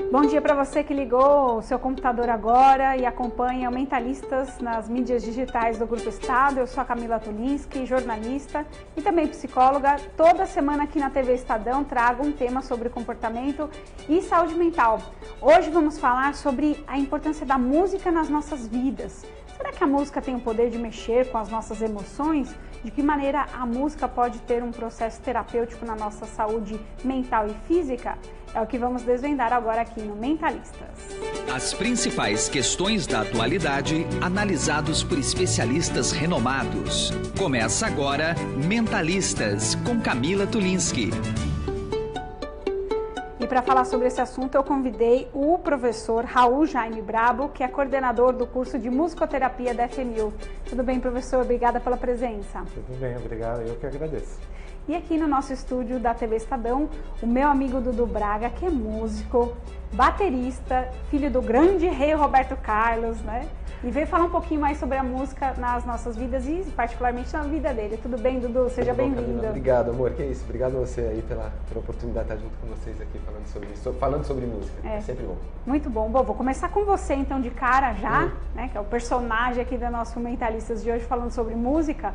Bom dia para você que ligou o seu computador agora e acompanha o Mentalistas nas mídias digitais do Grupo Estado. Eu sou a Camila Tulinski, jornalista e também psicóloga. Toda semana aqui na TV Estadão trago um tema sobre comportamento e saúde mental. Hoje vamos falar sobre a importância da música nas nossas vidas. Será que a música tem o poder de mexer com as nossas emoções? De que maneira a música pode ter um processo terapêutico na nossa saúde mental e física? É o que vamos desvendar agora aqui no Mentalistas. As principais questões da atualidade, analisados por especialistas renomados. Começa agora Mentalistas, com Camila Tulinski. E para falar sobre esse assunto, eu convidei o professor Raul Jaime Brabo, que é coordenador do curso de musicoterapia da FMU. Tudo bem, professor? Obrigada pela presença. Tudo bem, obrigado. Eu que agradeço. E aqui no nosso estúdio da TV Estadão, o meu amigo Dudu Braga, que é músico, baterista, filho do grande rei Roberto Carlos, né? E veio falar um pouquinho mais sobre a música nas nossas vidas e particularmente na vida dele. Tudo bem, Dudu? Seja bem-vindo. Obrigado, amor. Que isso. Obrigado a você aí pela oportunidade de estar junto com vocês aqui falando sobre música. É sempre bom. Muito bom. Bom, vou começar com você então de cara já, né? Que é o personagem aqui do nosso Mentalistas de hoje falando sobre música.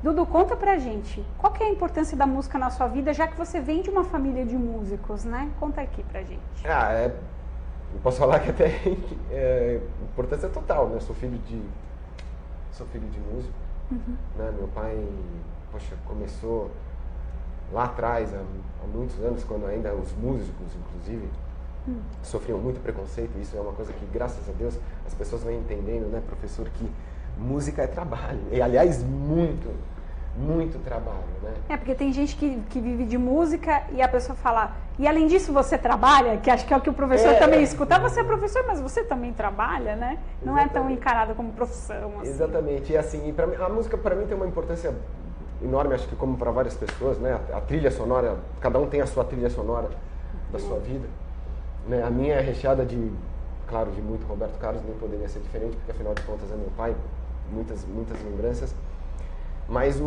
Dudu, conta pra gente, qual que é a importância da música na sua vida, já que você vem de uma família de músicos, né? Conta aqui pra gente. Eu posso falar que até importância total, né? Sou filho de músico, né? Meu pai, começou lá atrás, há muitos anos, quando ainda os músicos, inclusive, sofriam muito preconceito. Isso é uma coisa que, graças a Deus, as pessoas vão entendendo, né, professor, que música é trabalho. E, aliás, muito trabalho, né? Porque tem gente que vive de música e a pessoa fala, e além disso você trabalha, que acho que é o que o professor também escuta. Você é professor, mas você também trabalha, né? Não é tão encarada como profissão. Assim. Exatamente. E assim, a música para mim tem uma importância enorme, acho que como para várias pessoas, né? A trilha sonora, cada um tem a sua trilha sonora da sua vida. Né? A minha é recheada de muito Roberto Carlos, nem poderia ser diferente, porque afinal de contas é meu pai, muitas lembranças. Mas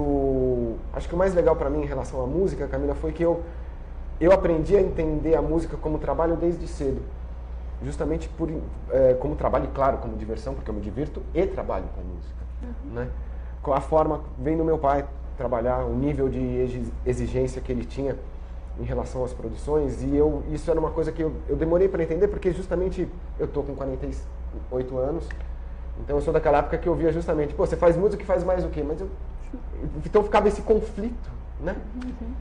acho que o mais legal para mim em relação à música, Camila, foi que eu aprendi a entender a música como trabalho desde cedo. Justamente como trabalho, e claro, como diversão, porque eu me divirto e trabalho com música. Né? Com a forma, vem do meu pai trabalhar, o nível de exigência que ele tinha em relação às produções, e isso era uma coisa que eu demorei para entender, porque justamente eu tô com 48 anos, então eu sou daquela época que eu via justamente, você faz música e faz mais o quê? Então ficava esse conflito, né?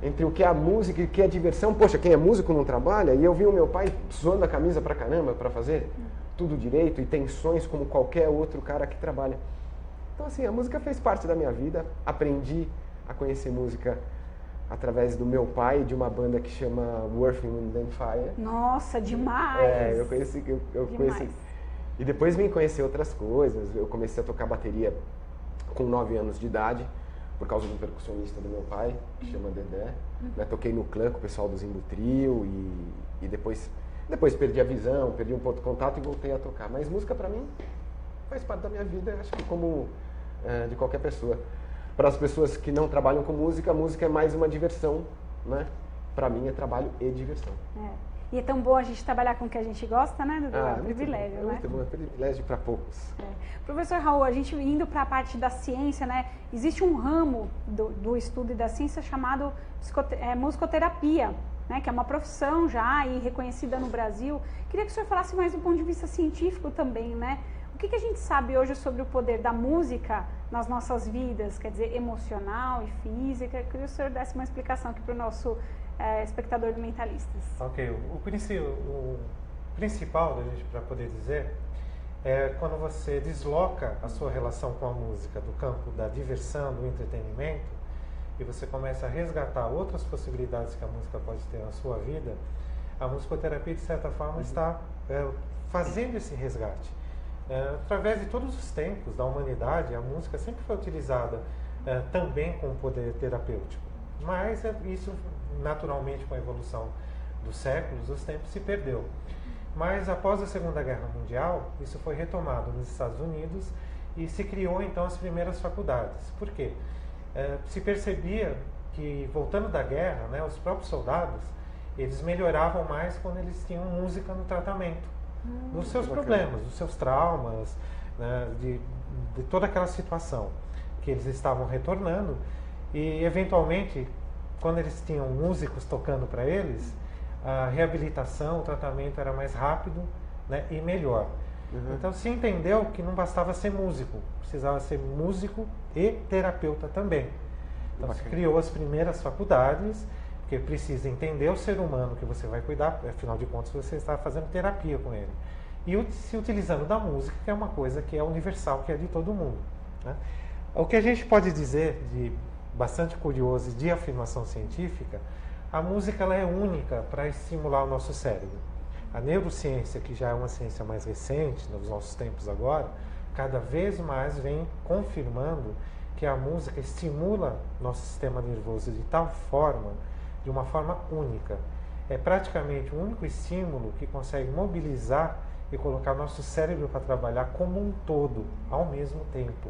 Entre o que é a música e o que é a diversão. Poxa, quem é músico não trabalha? E eu vi o meu pai suando a camisa pra caramba para fazer tudo direito e tensões como qualquer outro cara que trabalha. Então assim, a música fez parte da minha vida, aprendi a conhecer música através do meu pai, de uma banda que chama Earth, Wind and Fire. Nossa, demais! Eu conheci. E depois vim conhecer outras coisas. Eu comecei a tocar bateria com 9 anos de idade, por causa do percussionista do meu pai, que chama Dedé. Toquei no clã com o pessoal do Zimbo Trio e depois perdi a visão, perdi um pouco de contato e voltei a tocar. Mas música para mim faz parte da minha vida, acho que como de qualquer pessoa. Para as pessoas que não trabalham com música, a música é mais uma diversão, né? Para mim é trabalho e diversão. E é tão bom a gente trabalhar com o que a gente gosta, né, Dudu? É um privilégio, né? Muito bom, é privilégio para poucos. Professor Raul, a gente indo para a parte da ciência, né? Existe um ramo do estudo e da ciência chamado musicoterapia, né? Que é uma profissão já e reconhecida no Brasil. Queria que o senhor falasse mais do ponto de vista científico também, né? O que a gente sabe hoje sobre o poder da música nas nossas vidas, quer dizer, emocional e física? Eu queria que o senhor desse uma explicação aqui para o nosso espectador do Mentalistas. Ok, o principal da gente para poder dizer é quando você desloca a sua relação com a música do campo da diversão, do entretenimento, e você começa a resgatar outras possibilidades que a música pode ter na sua vida, a musicoterapia, de certa forma, está fazendo esse resgate. Através de todos os tempos da humanidade, a música sempre foi utilizada também com poder terapêutico. Mas isso, naturalmente, com a evolução dos séculos, os tempos se perdeu. Mas após a Segunda Guerra Mundial, isso foi retomado nos Estados Unidos e se criou então as primeiras faculdades. Por quê? Se percebia que, voltando da guerra, né, os próprios soldados, eles melhoravam mais quando eles tinham música no tratamento dos seus problemas, dos seus traumas, né, de toda aquela situação que eles estavam retornando. E eventualmente, quando eles tinham músicos tocando para eles, a reabilitação, o tratamento era mais rápido, né, e melhor. Então se entendeu que não bastava ser músico, precisava ser músico e terapeuta também. Então se criou as primeiras faculdades, porque precisa entender o ser humano que você vai cuidar, afinal de contas você está fazendo terapia com ele. E se utilizando da música, que é uma coisa que é universal, que é de todo mundo, né? O que a gente pode dizer de bastante curioso de afirmação científica, a música ela é única para estimular o nosso cérebro. A neurociência, que já é uma ciência mais recente, nos nossos tempos agora, cada vez mais vem confirmando que a música estimula nosso sistema nervoso de tal forma, de uma forma única. É praticamente o único estímulo que consegue mobilizar e colocar nosso cérebro para trabalhar como um todo, ao mesmo tempo.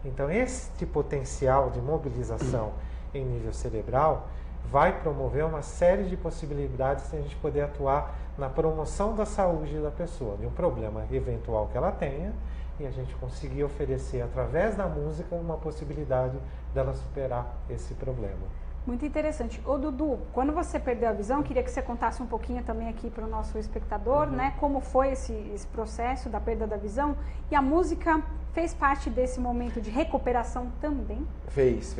Então, este potencial de mobilização em nível cerebral vai promover uma série de possibilidades de a gente poder atuar na promoção da saúde da pessoa, de um problema eventual que ela tenha, e a gente conseguir oferecer, através da música, uma possibilidade dela superar esse problema. Muito interessante. Ô Dudu, quando você perdeu a visão, queria que você contasse um pouquinho também aqui para o nosso espectador, né? Como foi esse processo da perda da visão, e a música fez parte desse momento de recuperação também? Fez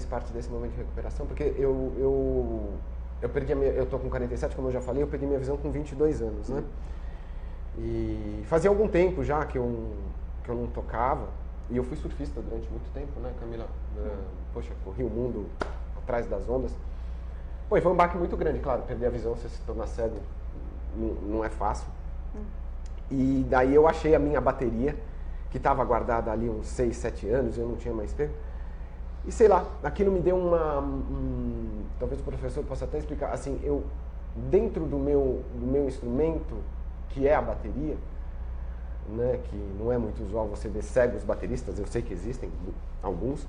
parte desse momento de recuperação, porque eu perdi eu tô com 47, como eu já falei, eu perdi minha visão com 22 anos, né? E fazia algum tempo já que eu não tocava, e eu fui surfista durante muito tempo, né, Camila? Poxa, corri o mundo atrás das ondas. Pô, e foi um baque muito grande, claro, perder a visão, você se tornar cego não é fácil. E daí eu achei a minha bateria, que estava guardada ali uns 6, 7 anos, eu não tinha mais pego. E sei lá, aquilo me deu talvez o professor possa até explicar, assim, eu, dentro do meu instrumento, que é a bateria, né, que não é muito usual você ver cegos bateristas, eu sei que existem alguns,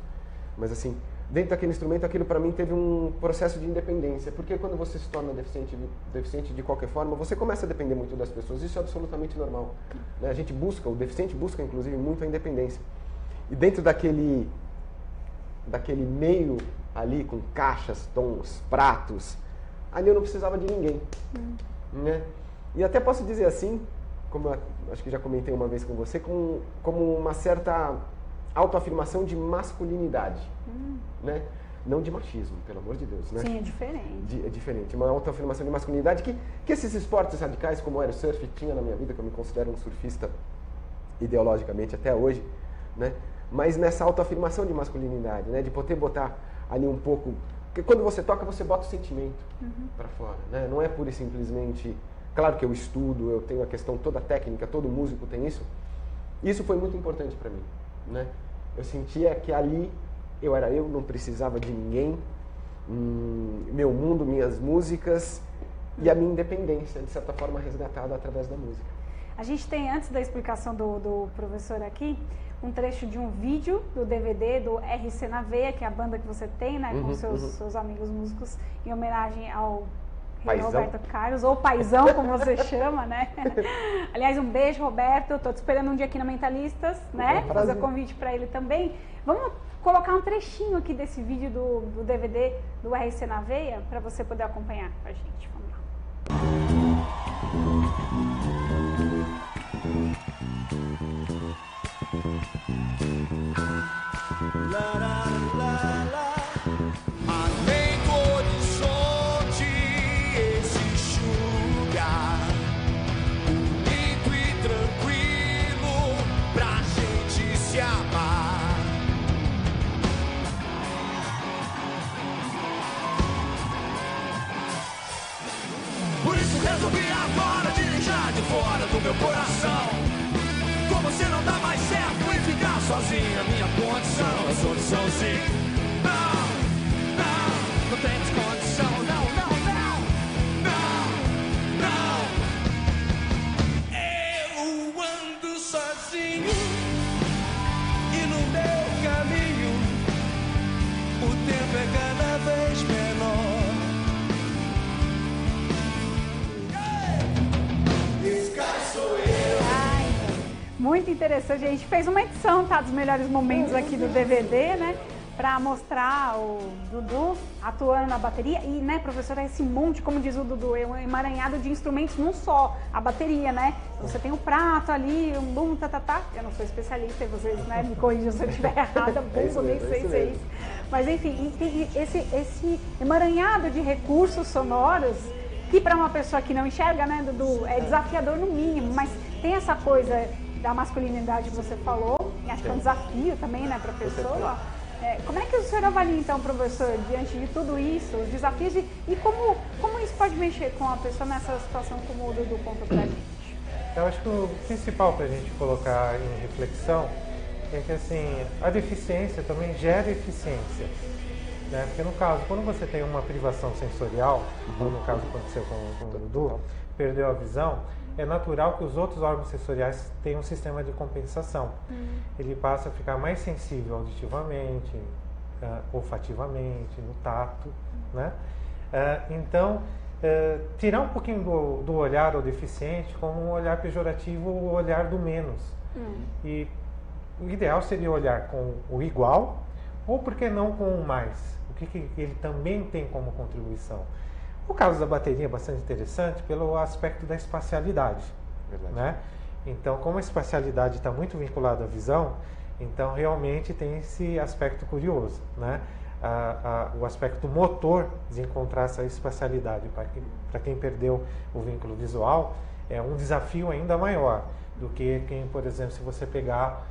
mas assim, dentro daquele instrumento, aquilo para mim teve um processo de independência, porque quando você se torna deficiente de qualquer forma, você começa a depender muito das pessoas, isso é absolutamente normal, né? A gente busca, o deficiente busca inclusive muito a independência, e dentro daquele meio ali, com caixas, tons, pratos, ali eu não precisava de ninguém, né? E até posso dizer assim, como eu acho que já comentei uma vez com você, como uma certa autoafirmação de masculinidade, né? Não de machismo, pelo amor de Deus, né? Sim, é diferente. É diferente, uma autoafirmação de masculinidade que esses esportes radicais, como o aerosurf, tinha na minha vida, que eu me considero um surfista ideologicamente até hoje, né? Mas nessa autoafirmação de masculinidade, né? De poder botar ali um pouco... Porque quando você toca, você bota o sentimento para fora, né? Não é pura e simplesmente... Claro que eu estudo, eu tenho a questão toda técnica, todo músico tem isso. Isso foi muito importante para mim, né? Eu sentia que ali eu era eu, não precisava de ninguém, meu mundo, minhas músicas e a minha independência, de certa forma, resgatada através da música. A gente tem, antes da explicação do professor aqui, um trecho de um vídeo do DVD do RC na Veia, que é a banda que você tem, né, com seus amigos músicos, em homenagem ao Roberto Carlos, ou Paizão, como você chama, né? Aliás, um beijo, Roberto. Estou te esperando um dia aqui na Mentalistas, né? Fazer o convite para ele também. Vamos colocar um trechinho aqui desse vídeo do DVD do RC na Veia, para você poder acompanhar com a gente. Vamos lá. Além do horizonte existe um lugar bonito e tranquilo pra gente se amar. Por isso resolvi agora dirigir de fora do meu coração. Com você não dá mais certo em ficar sozinha, minha condição é solução sim. Não temos condição, não. Eu ando sozinho e no meu caminho o tempo é cada vez menor. muito interessante. A gente fez uma edição, tá, dos melhores momentos aqui do DVD, né? Para mostrar o Dudu atuando na bateria e, né, professora, esse monte, como diz o Dudu, é um emaranhado de instrumentos num só, a bateria, né? Você tem o prato ali, um bum, tatatá. Eu não sou especialista, e vocês, né, me corrijam se eu estiver errada, bum, nem sei se é isso. Mas enfim, e tem esse emaranhado de recursos sonoros que para uma pessoa que não enxerga, né, Dudu, é desafiador no mínimo, mas tem essa coisa da masculinidade que você falou, e acho que é um desafio também, né, para a pessoa. Como é que o senhor avalia, então, professor, diante de tudo isso, os desafios e como isso pode mexer com a pessoa nessa situação como o Dudu contou pra gente? Eu acho que o principal para a gente colocar em reflexão é que, assim, a deficiência também gera eficiência. Né? Porque, no caso, quando você tem uma privação sensorial, como no caso aconteceu com o Dudu, perdeu a visão, é natural que os outros órgãos sensoriais tenham um sistema de compensação. Ele passa a ficar mais sensível auditivamente, olfativamente, no tato, né? Então, tirar um pouquinho do olhar ao deficiente como um olhar pejorativo, o olhar do menos. E o ideal seria olhar com o igual, ou por que não com o mais? O que ele também tem como contribuição? O caso da bateria é bastante interessante pelo aspecto da espacialidade. Né? Então, como a espacialidade está muito vinculada à visão, então realmente tem esse aspecto curioso. Né? O aspecto motor de encontrar essa espacialidade para quem perdeu o vínculo visual é um desafio ainda maior do que quem, por exemplo, se você pegar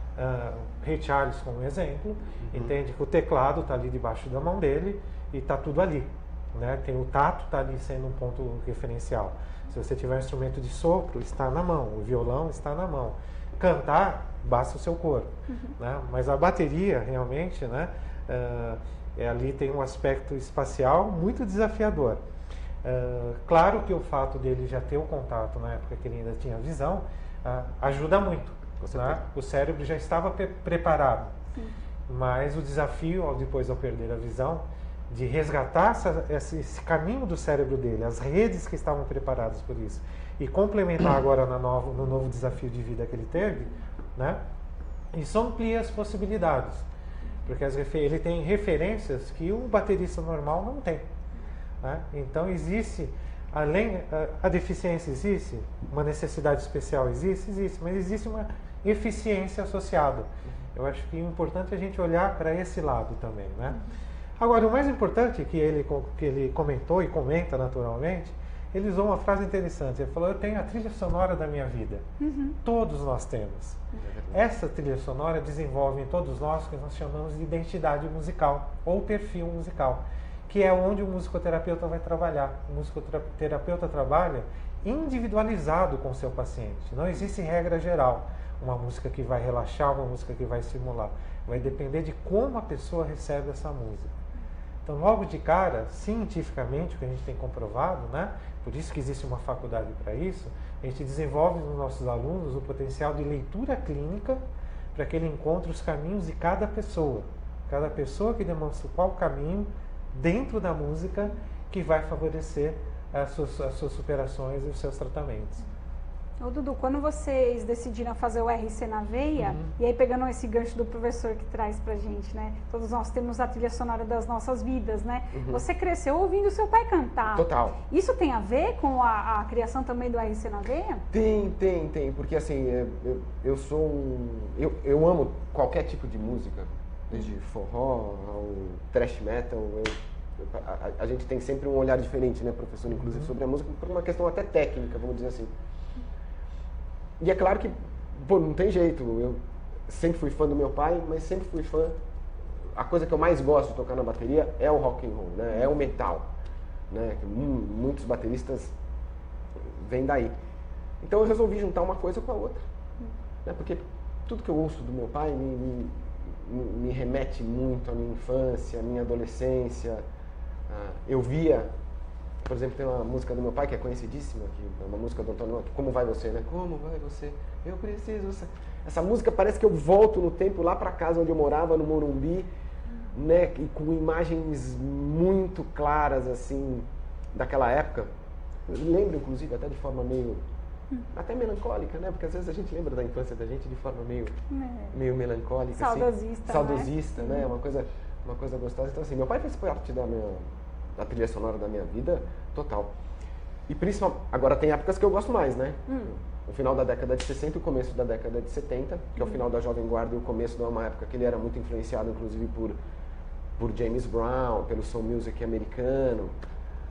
Ray Charles como exemplo, entende que o teclado está ali debaixo da mão dele e está tudo ali. Né? Tem o tato, está ali sendo um ponto referencial. Se você tiver um instrumento de sopro, está na mão, o violão está na mão. Cantar, basta o seu corpo. Né? Mas a bateria, realmente, né? Ali tem um aspecto espacial muito desafiador. Claro que o fato dele já ter o contato na época que ele ainda tinha visão, ajuda muito. Né? O cérebro já estava preparado. Mas o desafio, depois ao perder a visão, de resgatar esse caminho do cérebro dele, as redes que estavam preparadas por isso, e complementar agora no novo desafio de vida que ele teve, né? Isso amplia as possibilidades, porque ele tem referências que um baterista normal não tem. Né? Então existe, além, a deficiência existe, uma necessidade especial existe, mas existe uma eficiência associada. Eu acho que é importante a gente olhar para esse lado também, né? Agora, o mais importante que ele comentou e comenta naturalmente, ele usou uma frase interessante. Ele falou: eu tenho a trilha sonora da minha vida. Todos nós temos. Essa trilha sonora desenvolve em todos nós o que nós chamamos de identidade musical ou perfil musical, que é onde o musicoterapeuta vai trabalhar. O musicoterapeuta trabalha individualizado com o seu paciente. Não existe regra geral. Uma música que vai relaxar, uma música que vai estimular. Vai depender de como a pessoa recebe essa música. Então, logo de cara, cientificamente, o que a gente tem comprovado, né? Por isso que existe uma faculdade para isso, a gente desenvolve nos nossos alunos o potencial de leitura clínica para que ele encontre os caminhos de cada pessoa. Cada pessoa que demonstra qual caminho dentro da música que vai favorecer as suas superações e os seus tratamentos. Ô Dudu, quando vocês decidiram fazer o RC na veia, e aí pegando esse gancho do professor que traz pra gente, né? Todos nós temos a trilha sonora das nossas vidas, né? Você cresceu ouvindo seu pai cantar. Total. Isso tem a ver com a criação também do RC na veia? Tem, porque assim, eu amo qualquer tipo de música, desde forró ao thrash metal. A gente tem sempre um olhar diferente, né, professor, inclusive sobre a música, por uma questão até técnica, vamos dizer assim. E é claro que, não tem jeito, eu sempre fui fã do meu pai, mas sempre fui fã, a coisa que eu mais gosto de tocar na bateria é o rock and roll, né? É o metal, né? Muitos bateristas vêm daí. Então eu resolvi juntar uma coisa com a outra, né? Porque tudo que eu ouço do meu pai me remete muito à minha infância, à minha adolescência. Eu via... Por exemplo, tem uma música do meu pai que é conhecidíssima, que é uma música do Antônio, Como Vai Você, né? Como vai você? Eu preciso... Essa música parece que eu volto no tempo lá para casa onde eu morava, no Morumbi, né? E com imagens muito claras, assim, daquela época. Eu lembro, inclusive, até de forma meio até melancólica, né? Porque às vezes a gente lembra da infância da gente de forma meio melancólica. Saudosista, assim. Saudosista, né? Uma coisa gostosa. Então, assim, meu pai fez parte da trilha sonora da minha vida total. E principalmente, agora tem épocas que eu gosto mais, né? O final da década de 60 e o começo da década de 70, que é o final da Jovem Guarda, e o começo de uma época que ele era muito influenciado, inclusive, por James Brown, pelo soul music americano,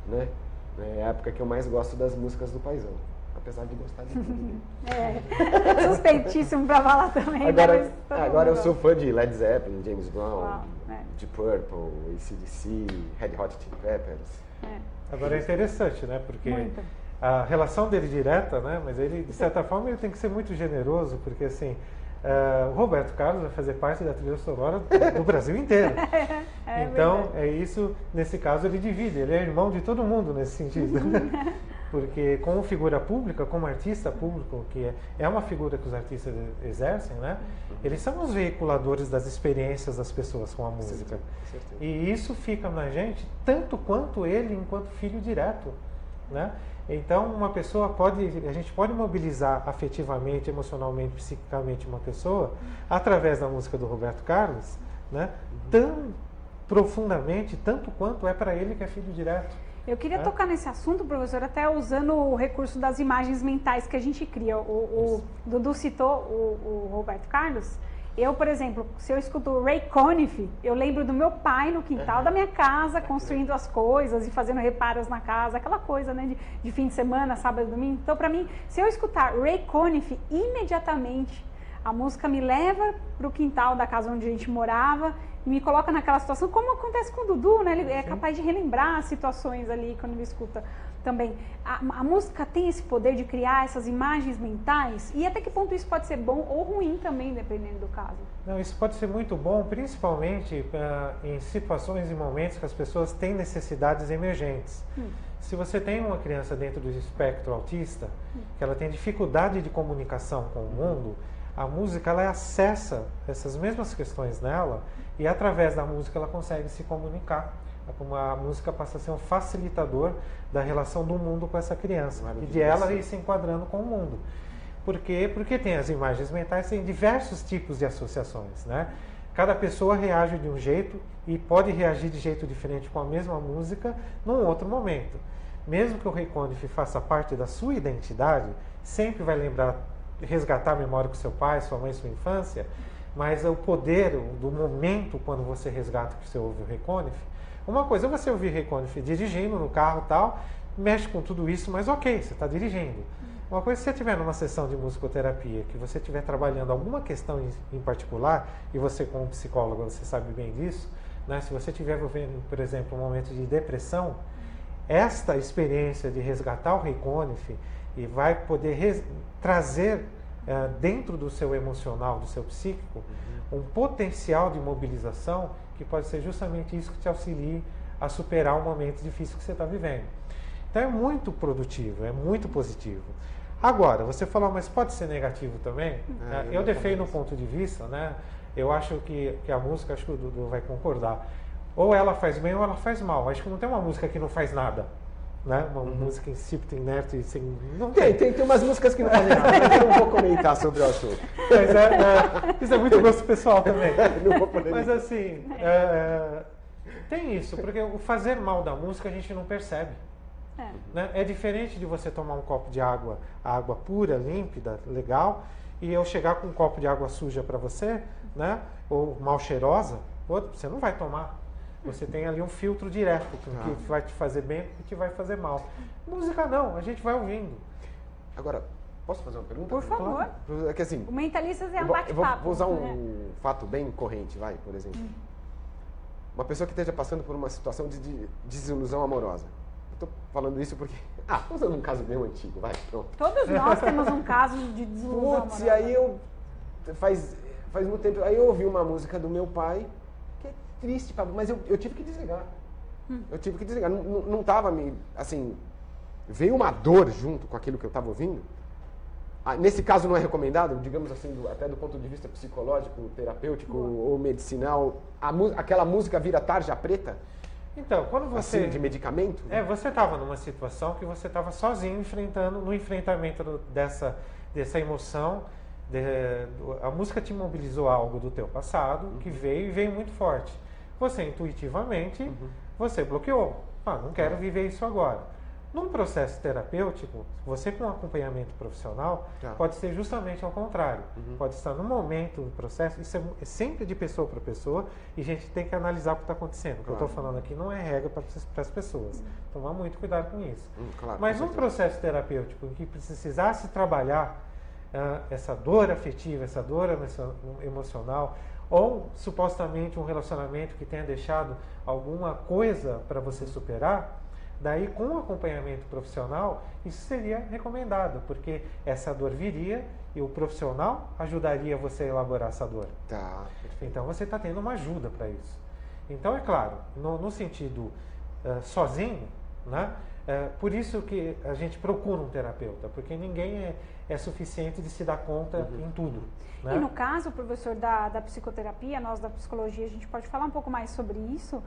né? É a época que eu mais gosto das músicas do paizão, apesar de gostar de tudo. Suspeitíssimo pra falar também. Agora eu sou fã de Led Zeppelin, James Brown, de Purple, AC/DC, Red Hot Chili Peppers. Agora é interessante, né? Porque a relação dele direta, né? Mas ele, de certa forma, ele tem que ser muito generoso, porque assim, o Roberto Carlos vai fazer parte da trilha sonora do Brasil inteiro. Então, é isso, nesse caso, ele divide, ele é irmão de todo mundo nesse sentido. Porque como figura pública, como artista público, que é uma figura que os artistas exercem, né? Eles são os veiculadores das experiências das pessoas com a música. E isso fica na gente tanto quanto ele enquanto filho direto, né? Então a gente pode mobilizar afetivamente, emocionalmente, psiquicamente uma pessoa através da música do Roberto Carlos, né? Tão profundamente, tanto quanto é para ele que é filho direto. Eu queria tocar nesse assunto, professor, até usando o recurso das imagens mentais que a gente cria. O Dudu citou o Roberto Carlos. Eu, por exemplo, se eu escuto o Ray Conniff, eu lembro do meu pai no quintal da minha casa, construindo as coisas e fazendo reparos na casa, aquela coisa, né, de fim de semana, sábado e domingo. Então, para mim, se eu escutar Ray Conniff, imediatamente a música me leva para o quintal da casa onde a gente morava e me coloca naquela situação, como acontece com o Dudu, né? Ele é capaz de relembrar as situações ali quando ele escuta também. A música tem esse poder de criar essas imagens mentais, e até que ponto isso pode ser bom ou ruim também, dependendo do caso? Não, isso pode ser muito bom, principalmente em situações e momentos que as pessoas têm necessidades emergentes. Se você tem uma criança dentro do espectro autista, que ela tem dificuldade de comunicação com o mundo, a música ela acessa essas mesmas questões nela e através da música ela consegue se comunicar. A música passa a ser um facilitador da relação do mundo com essa criança e de ela ir se enquadrando com o mundo. Por quê? Porque tem as imagens mentais, tem diversos tipos de associações, né? Cada pessoa reage de um jeito e pode reagir de jeito diferente com a mesma música num outro momento. Mesmo que o Ray Conniff faça parte da sua identidade, sempre vai lembrar, resgatar a memória com seu pai, sua mãe, sua infância, mas o poder do momento quando você resgata que você ouve o Ray Conniff, uma coisa é você ouvir Ray Conniff dirigindo no carro e tal, mexe com tudo isso, mas ok, você está dirigindo. Uma coisa, se você estiver numa sessão de musicoterapia, que você estiver trabalhando alguma questão em particular, e você como psicólogo, você sabe bem disso, né? Se você estiver vivendo, por exemplo, um momento de depressão, esta experiência de resgatar o Ray Conniff e vai poder trazer dentro do seu emocional, do seu psíquico, um potencial de mobilização que pode ser justamente isso que te auxilie a superar um momento difícil que você está vivendo. Então é muito produtivo, é muito positivo. Agora, você falou, mas pode ser negativo também? Eu defendo um ponto de vista, né? Eu acho que a música, acho que o Dudu vai concordar, ou ela faz bem ou ela faz mal. Acho que não tem uma música que não faz nada. Né? Uma música insípida, inerte, sem... Não tem umas músicas que não fazem nada, mas eu não vou comentar sobre o assunto. Mas isso é muito gosto pessoal também. Não vou poder. Mas assim, tem isso, porque o fazer mal da música a gente não percebe. Né? É diferente de você tomar um copo de água, água pura, límpida, legal, e eu chegar com um copo de água suja para você, né? Ou mal cheirosa, você não vai tomar. Você tem ali um filtro direto, que vai te fazer bem e que vai fazer mal. Música não, a gente vai ouvindo. Agora, posso fazer uma pergunta? Por favor. É que assim, o Mentalistas é um bate-papo. Vou usar um fato bem corrente, por exemplo. Uma pessoa que esteja passando por uma situação de desilusão amorosa. Estou falando isso porque... estou usando um caso bem antigo, pronto. Todos nós temos um caso de desilusão amorosa. E aí faz muito tempo, aí eu ouvi uma música do meu pai, triste, mas eu tive que desligar. Eu tive que desligar. Não estava me... Assim, veio uma dor junto com aquilo que eu estava ouvindo. Nesse caso não é recomendado, digamos assim, até do ponto de vista psicológico, terapêutico ou medicinal, aquela música vira tarja preta, Então, quando você... Assim, de medicamento? Você estava numa situação que você estava sozinho no enfrentamento dessa emoção. A música te mobilizou algo do teu passado, que veio muito forte. Você intuitivamente, você bloqueou. Não quero viver isso agora. Num processo terapêutico, você com acompanhamento profissional, pode ser justamente ao contrário. Pode estar no momento do processo, isso é sempre de pessoa para pessoa, e a gente tem que analisar o que está acontecendo. O que eu estou falando aqui não é regra para as pessoas. Tomar muito cuidado com isso. Mas num processo terapêutico em que precisasse trabalhar essa dor afetiva, essa dor emocional, ou supostamente um relacionamento que tenha deixado alguma coisa para você superar, daí, com o acompanhamento profissional, isso seria recomendado, porque essa dor viria e o profissional ajudaria você a elaborar essa dor. Então, você está tendo uma ajuda para isso. Então, é claro, no sentido sozinho, né? Por isso que a gente procura um terapeuta, porque ninguém é suficiente de se dar conta em tudo. Né? E no caso, professor, da psicoterapia, nós da psicologia, a gente pode falar um pouco mais sobre isso.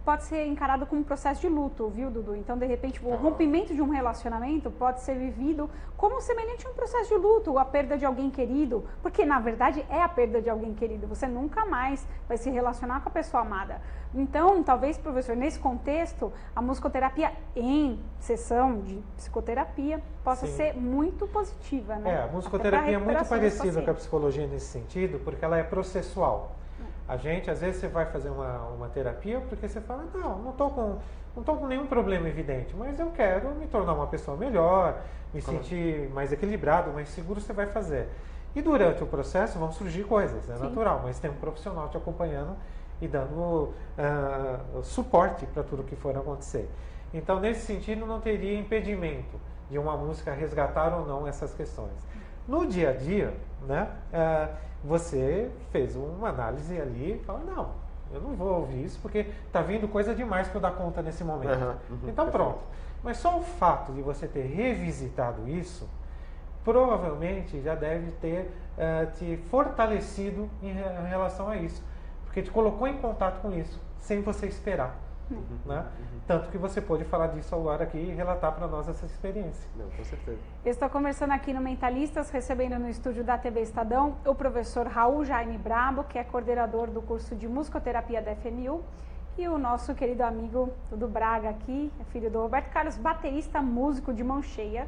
Pode ser encarado como um processo de luto, viu, Dudu? Então, de repente, o rompimento de um relacionamento pode ser vivido como semelhante a um processo de luto, a perda de alguém querido, porque, na verdade, é a perda de alguém querido. Você nunca mais vai se relacionar com a pessoa amada. Então, talvez, professor, nesse contexto, a musicoterapia em sessão de psicoterapia possa ser muito positiva, né? A musicoterapia é muito parecida com a psicologia nesse sentido, porque ela é processual. A gente, às vezes, você vai fazer uma terapia porque você fala, não estou com nenhum problema evidente, mas eu quero me tornar uma pessoa melhor, me sentir mais equilibrado, mais seguro, você vai fazer. E durante o processo vão surgir coisas, é natural, mas tem um profissional te acompanhando e dando suporte para tudo que for acontecer. Então, nesse sentido, não teria impedimento de uma música resgatar ou não essas questões. No dia a dia, né, você fez uma análise ali e fala, não, eu não vou ouvir isso porque está vindo coisa demais para eu dar conta nesse momento. Então pronto. Mas só o fato de você ter revisitado isso, provavelmente já deve ter te fortalecido em relação a isso. Porque te colocou em contato com isso, sem você esperar. Né? Tanto que você pôde falar disso agora aqui e relatar para nós essa experiência. Não, com certeza. Eu estou conversando aqui no Mentalistas, recebendo no estúdio da TV Estadão o professor Raul Jaime Brabo, que é coordenador do curso de musicoterapia da FMU, e o nosso querido amigo Dudu Braga aqui, filho do Roberto Carlos, baterista, músico de mão cheia.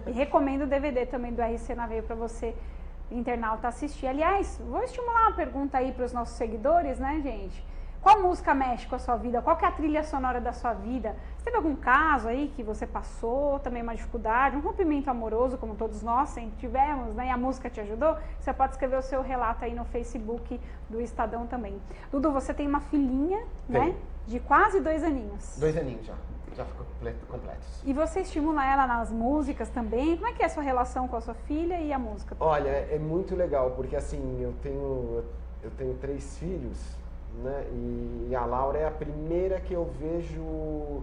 E recomendo o DVD também do RC na Veia para você, internauta, assistir. Aliás, vou estimular uma pergunta aí para os nossos seguidores, né, gente? Qual música mexe com a sua vida? Qual que é a trilha sonora da sua vida? Você teve algum caso aí que você passou, também uma dificuldade, um rompimento amoroso, como todos nós sempre tivemos, né? E a música te ajudou? Você pode escrever o seu relato aí no Facebook do Estadão também. Dudu, você tem uma filhinha, né? De quase 2 aninhos. 2 aninhos já ficou completos. E você estimula ela nas músicas também? Como é que é a sua relação com a sua filha e a música? Olha, é muito legal, porque assim, eu tenho 3 filhos, né? E a Laura é a primeira que eu vejo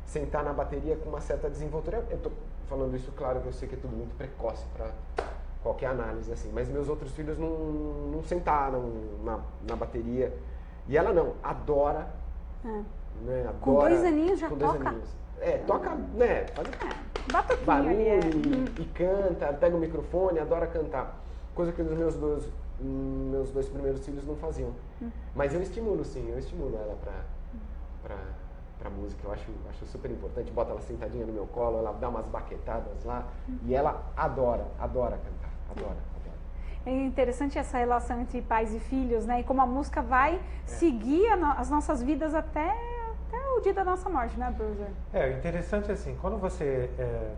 sentar na bateria com uma certa desenvoltura. Eu tô falando isso, claro, que eu sei que é tudo muito precoce para qualquer análise, assim, mas meus outros filhos não sentaram na bateria. E ela não, adora. Né? Adora, com 2 aninhos já com toca? 2 aninhos. Toca, né? Faz barulho e canta, pega o microfone, adora cantar. Coisa que os meus dois primeiros filhos não faziam. Mas eu estimulo ela pra música. Eu acho super importante. Bota ela sentadinha no meu colo, ela dá umas baquetadas lá e ela adora cantar. Adora. É interessante essa relação entre pais e filhos, né? E como a música vai seguir as nossas vidas até o dia da nossa morte, né, professor? O interessante é assim, quando você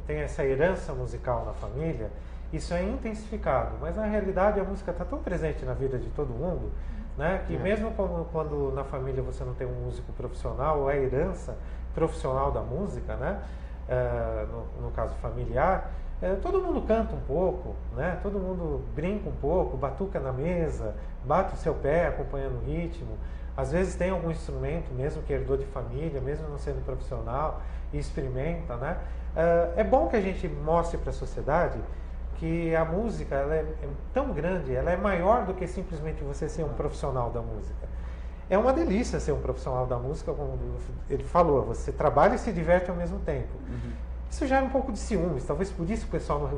tem essa herança musical na família, isso é intensificado, mas na realidade a música está tão presente na vida de todo mundo, né, que mesmo quando na família você não tem um músico profissional, ou a herança profissional da música, né, no caso familiar, todo mundo canta um pouco, né, todo mundo brinca um pouco, batuca na mesa, bate o seu pé acompanhando o ritmo, às vezes tem algum instrumento mesmo que herdou de família, mesmo não sendo profissional, e experimenta, né. É bom que a gente mostre para a sociedade que a música ela é tão grande, ela é maior do que simplesmente você ser um profissional da música. é uma delícia ser um profissional da música, como ele falou, você trabalha e se diverte ao mesmo tempo. Isso gera um pouco de ciúmes, talvez por isso o pessoal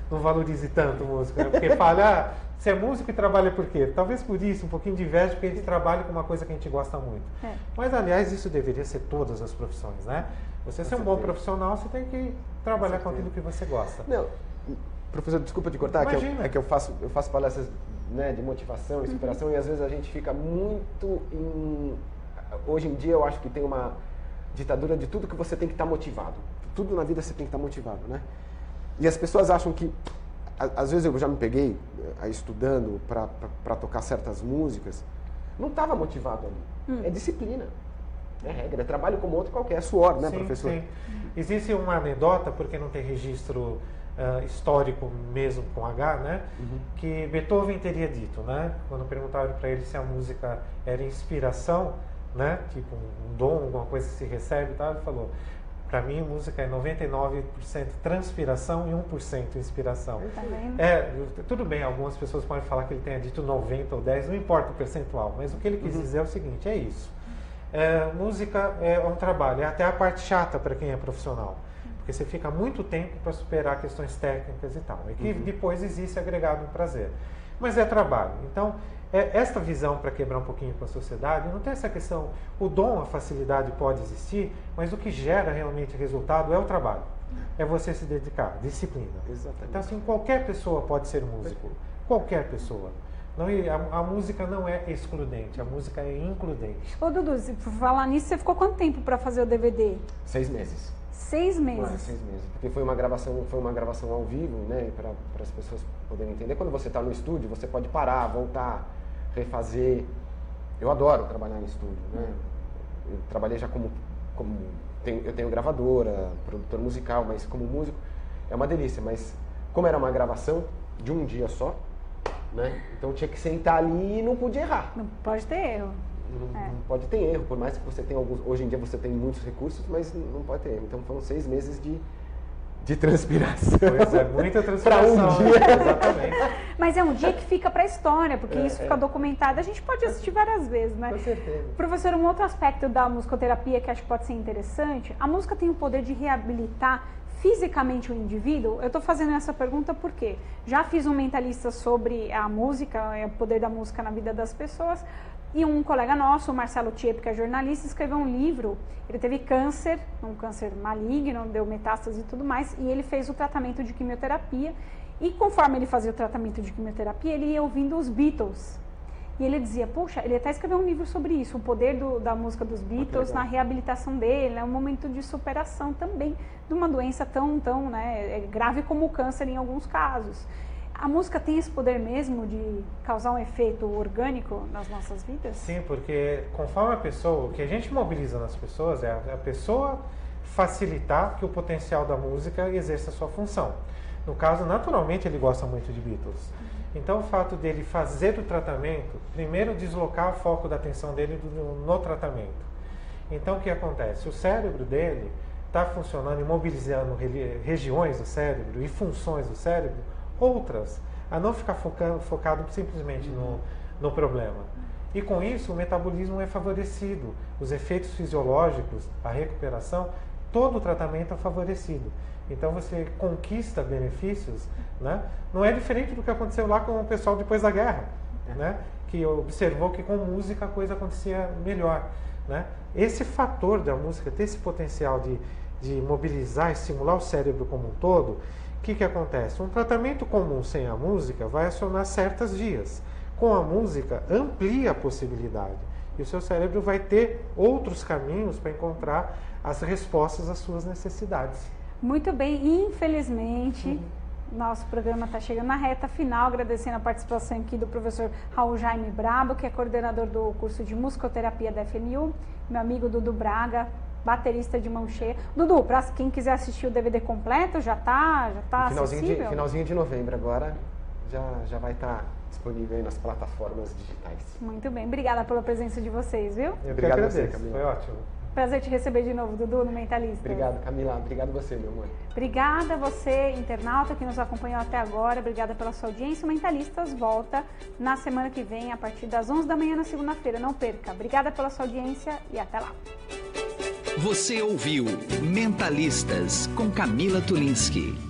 não valorize tanto música, né? Porque fala, você é músico e trabalha por quê? Talvez por isso, um pouquinho de inveja, porque a gente trabalha com uma coisa que a gente gosta muito. Mas, aliás, isso deveria ser todas as profissões, né? Você ser um bom profissional, você tem que trabalhar com aquilo que você gosta. Não, professor, desculpa te cortar, Imagina. que eu faço palestras, né, de motivação e superação, e às vezes a gente fica muito Hoje em dia eu acho que tem uma ditadura de tudo que você tem que estar motivado. Tudo na vida você tem que estar motivado, né? E as pessoas acham que... Às vezes eu já me peguei estudando para tocar certas músicas, não estava motivado ali. É disciplina, é regra, é trabalho como outro qualquer, é suor, né, professor? Sim. Existe uma anedota, porque não tem registro histórico mesmo com H, né? Que Beethoven teria dito, né? Quando perguntaram para ele se a música era inspiração, né? Tipo um dom, alguma coisa que se recebe e tal, ele falou: para mim, música é 99% transpiração e 1% inspiração. Tá vendo? Tudo bem, algumas pessoas podem falar que ele tenha dito 90 ou 10, não importa o percentual, mas o que ele quis dizer é o seguinte, é isso. Música é um trabalho, é até a parte chata para quem é profissional, porque você fica muito tempo para superar questões técnicas e tal, e que depois existe agregado um prazer. Mas é trabalho. Então, esta visão, para quebrar um pouquinho com a sociedade, não tem essa questão, o dom, a facilidade pode existir, mas o que gera realmente resultado é o trabalho. É você se dedicar, disciplina. Exatamente. Então, assim, qualquer pessoa pode ser músico. Qualquer pessoa. Não, a música não é excludente, a música é includente. Ô Dudu, por falar nisso, você ficou quanto tempo para fazer o DVD? 6 meses. 6 meses? 6 meses. Porque foi uma gravação ao vivo, né? Para as pessoas poderem entender. Quando você está no estúdio, você pode parar, voltar, refazer. Eu adoro trabalhar em estúdio, né? Eu trabalhei já eu tenho gravadora, produtor musical, mas como músico é uma delícia. Mas como era uma gravação de um dia só, né? Então tinha que sentar ali e não podia errar. Não pode ter erro. Não pode ter erro, por mais que você tenha alguns... Hoje em dia você tem muitos recursos, mas não pode ter erro. Então foram 6 meses de transpiração. Pois é, muita transpiração. Para um dia. Exatamente. Mas é um dia que fica para a história, porque isso fica documentado. A gente pode assistir várias vezes, né? Com certeza. Professor, um outro aspecto da musicoterapia que acho que pode ser interessante, a música tem o poder de reabilitar fisicamente o indivíduo? Eu estou fazendo essa pergunta porque já fiz um mentalista sobre a música, o poder da música na vida das pessoas, e um colega nosso, o Marcelo Tiepe, que é jornalista, escreveu um livro. Ele teve câncer, um câncer maligno, deu metástase e tudo mais, e ele fez o tratamento de quimioterapia. E conforme ele fazia o tratamento de quimioterapia, ele ia ouvindo os Beatles. E ele dizia, poxa, ele até escreveu um livro sobre isso, o poder da música dos Beatles na reabilitação dele, é um momento de superação também de uma doença tão grave como o câncer em alguns casos. A música tem esse poder mesmo de causar um efeito orgânico nas nossas vidas? Sim, porque conforme a pessoa, o que a gente mobiliza nas pessoas é a pessoa facilitar que o potencial da música exerça a sua função. No caso, naturalmente, ele gosta muito de Beatles. Então, o fato dele fazer o tratamento, primeiro deslocar o foco da atenção dele no tratamento. Então, o que acontece? O cérebro dele está funcionando e mobilizando regiões do cérebro e funções do cérebro, outras, a não ficar focado simplesmente no problema. E com isso, o metabolismo é favorecido, os efeitos fisiológicos, a recuperação, todo o tratamento é favorecido. Então você conquista benefícios, né? Não é diferente do que aconteceu lá com o pessoal depois da guerra, né? Que observou que com música a coisa acontecia melhor, né? Esse fator da música, ter esse potencial de mobilizar, estimular o cérebro como um todo, o que acontece? Um tratamento comum sem a música vai acionar certas vias. Com a música, amplia a possibilidade. E o seu cérebro vai ter outros caminhos para encontrar as respostas às suas necessidades. Muito bem, infelizmente, nosso programa está chegando na reta final, agradecendo a participação aqui do professor Raul Jaime Brabo, que é coordenador do curso de musicoterapia da FMU, meu amigo Dudu Braga, baterista de mão cheia. Dudu, para quem quiser assistir o DVD completo, já tá acessível? Finalzinho de novembro agora, já vai estar disponível aí nas plataformas digitais. Muito bem, obrigada pela presença de vocês, viu? Eu que agradeço, foi ótimo. Prazer te receber de novo, Dudu, no Mentalistas. Obrigado, Camila. Obrigado você, meu amor. Obrigada a você, internauta, que nos acompanhou até agora. Obrigada pela sua audiência. O Mentalistas volta na semana que vem, a partir das 11 da manhã na segunda-feira. Não perca. Obrigada pela sua audiência e até lá. Você ouviu Mentalistas com Camila Tulinski.